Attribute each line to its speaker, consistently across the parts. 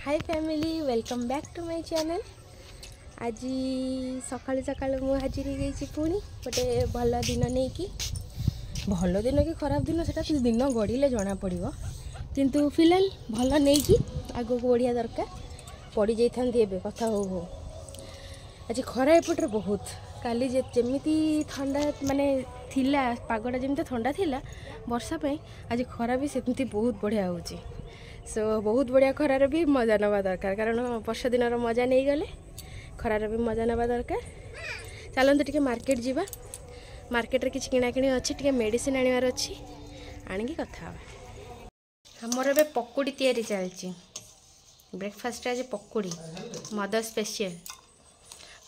Speaker 1: Hi family welcome back to my channel. आज सकाल सकाल मु हाजिर हो गई पुणी गोटे भल दिन नहीं कि भल दिन कि खराब दिन से दिन गड़े जना पड़ो किंतु फिलहाल भल नहीं कि आग को बढ़िया दरकार पड़ जाती कथा हो आज खरा एपटे बहुत काली जमी ठंडा माने थिला पागटा जमी ठंडा थिला वर्षा पे आज खरा भी सेमती बहुत बढ़िया होची। सो बहुत बढ़िया खरार भी मजा नवा दरकार कारण वर्षा दिन मजा नहीं गले खरार भी मजा नवा दरकार। चलते टिके मार्केट जीवा मार्केट रे किछि किणाकिणी अच्छी टिके मेडिसिन आनिवार अच्छी आनिकी कथा हवा। हमर एबे पकोड़ी तैयारी चलची ब्रेकफास्ट आज पकोड़ी मदर स्पेशल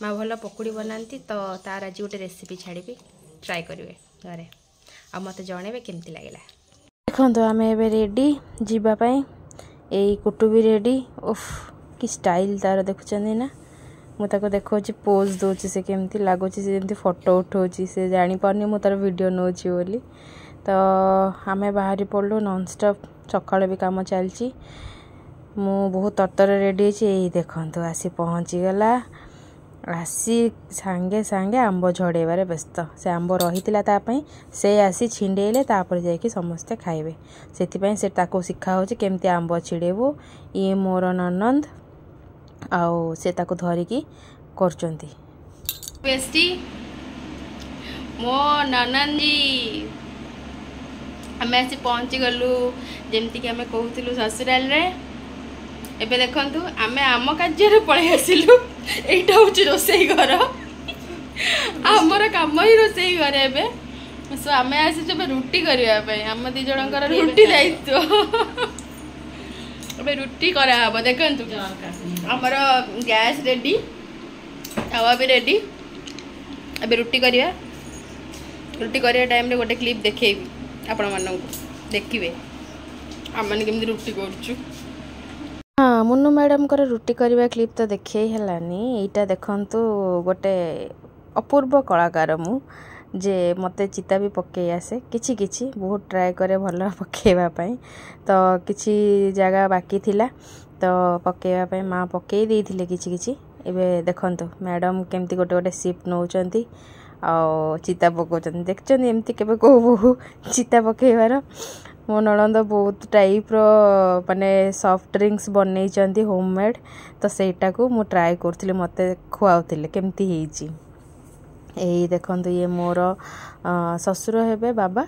Speaker 1: माँ भल पकोड़ी बनाती तो तार आज गोटे रेसिपी छाड़ी ट्राए करेंगे घरे आ मत जन केमती लगे। देखो आम ए रेडी जीवाई यही कुटु भी रेडी उफ कि स्टाइल तार देखुं ना मुझे देखा पोज दूसरी से केमती लगुच फोटो उठाऊँ से जापारनी मुझे तार वीडियो नौची बोली तो आम बाहरी पड़लु नॉनस्टॉप सकाल भी काम चलती मु बहुत तरतर रेडी यही देखु आसी पहुँचीगला आसी सांगे सांगे आंब झड़ेबार व्यस्त से आंब रही से आसी छिंडेले तापर जाकि समस्ते खाइबे से ताको शिखा हो केमती आंब छिड़ेबू ये मोर ननंद आउ से ताको धरिकी करचंती बेस्टी मो ननंद जी आम आसी पहुँची गलु जमती कि आम कहूलु ससुराल रे एबे देखंतु आमे आम कार्य पळै आसिलु एटा होची रोसई घर हमर काम ही रोसई घर एबे सो आमे आसी जब रुटी करिया पे हम दी जणकर रुटी दायित्व एबे रुटी करा हबो देखंतु हमर गैस रेडी तवा भी रेडी एबे रुटी करिया टाइम रे गोटे क्लिप देखैबी आपण मानन को देखिबे हमन केमती रुटी करछु। हाँ मुन्नू मैडम कर रुटी करवा क्लिप तो देखे हेलानी एटा देखंतु गोटे अपूर्व कलाकार मु जे मते चिता भी पके आसे किछि किछि बहुत ट्राए करे भल पकेवा पई तो किछि जगह बाकी थिला तो पकेवा पई माँ पके देइथिले किछि किछि एबे देखंतु मैडम केमती गोटे गोटे सिप नौचंती आ चिता पकोचंती देखचंती एमती केबे को बहु चिता पकेवार मो ननंद बहुत टाइप रो माने सॉफ्ट ड्रिंक्स बनई होममेड तो सेटा को मु ट्राए करथिले मते खुआउथिले केमती हेची एही देखंतु ये मोर ससुर हेबे बाबा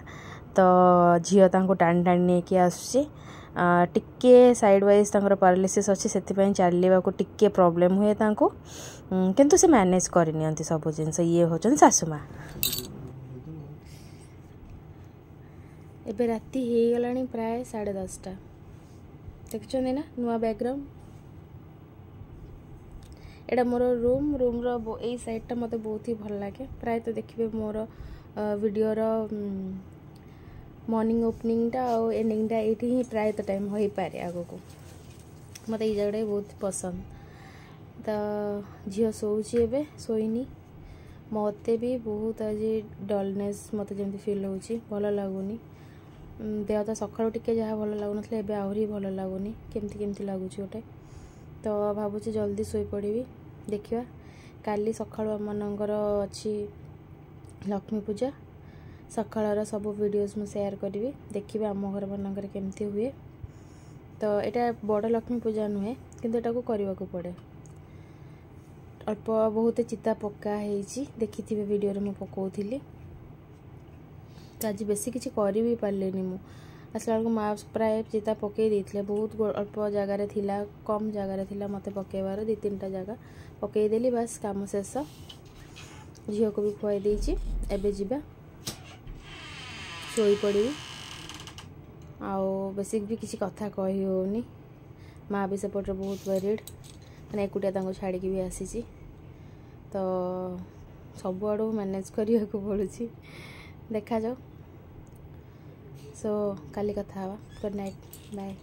Speaker 1: तो झियो तांको टाणी टाणी नेकी आसुची टिके साइड वाइज तांकर पैरालिसिस अछि सेति पई चालिबा को टिके प्रॉब्लम हुए तांको किंतु से मैनेज करनियंती सब जिंस ये होचन सासुमा। एबे राति हो गलानी प्राय 10:30 देखुं ना नुआ बैकग्राउंड एटा मोर रूम रो यही साइडटा मत बहुत ही भल लगे प्राय तो देखिए मोर वीडियो रो मॉर्निंग ओपनिंगटा और एंडिंगटा ये ही प्राय तो टाइम हो पारे आगो को मत ये जगह बहुत पसंद तो झील शोची एबे शोनी मते भी बहुत आज डलनेस मत जमी फिल हो भल लगुनि देह तो सकाळु टिके जहाँ भल लगुनथले एबे आहुरी भल लगुनि केमती केमती लगुच गोटे तो भावुची जल्दी शोई पड़ी देखिया काली सकाळु आमनकर अच्छी लक्ष्मी पूजा सकाळर सब वीडियोस मु शेयर करी देखिए आम घर मानकर केमती हुए तो यहाँ बड़ लक्ष्मी पूजा नुहे किंतु एटा को करने को पड़े अल्प बहुत चिता पक्का देखी वीडियो रे मु पकाउथिली तो आज बेसी किसी कर भी पार्लेनी मु आसला बेलू माँ प्राय चिता पकई देते बहुत अल्प जगार थिला कम जगार थिला मते पकेबार 2-3टा जगह पकईदेली बास काम शेष झील को भी खुआई देछि एबे जिबा शोई पड़ी आओ बेसिक भी किसी कथा कही होनी माँ भी सेपटे बहुत वरीड मैंने एकुटिया छाड़ी भी आसी तो सब आड़ू मैनेज करने को पड़ू देखा जाओ सो काली कथा हवा गुड नाइट बाय।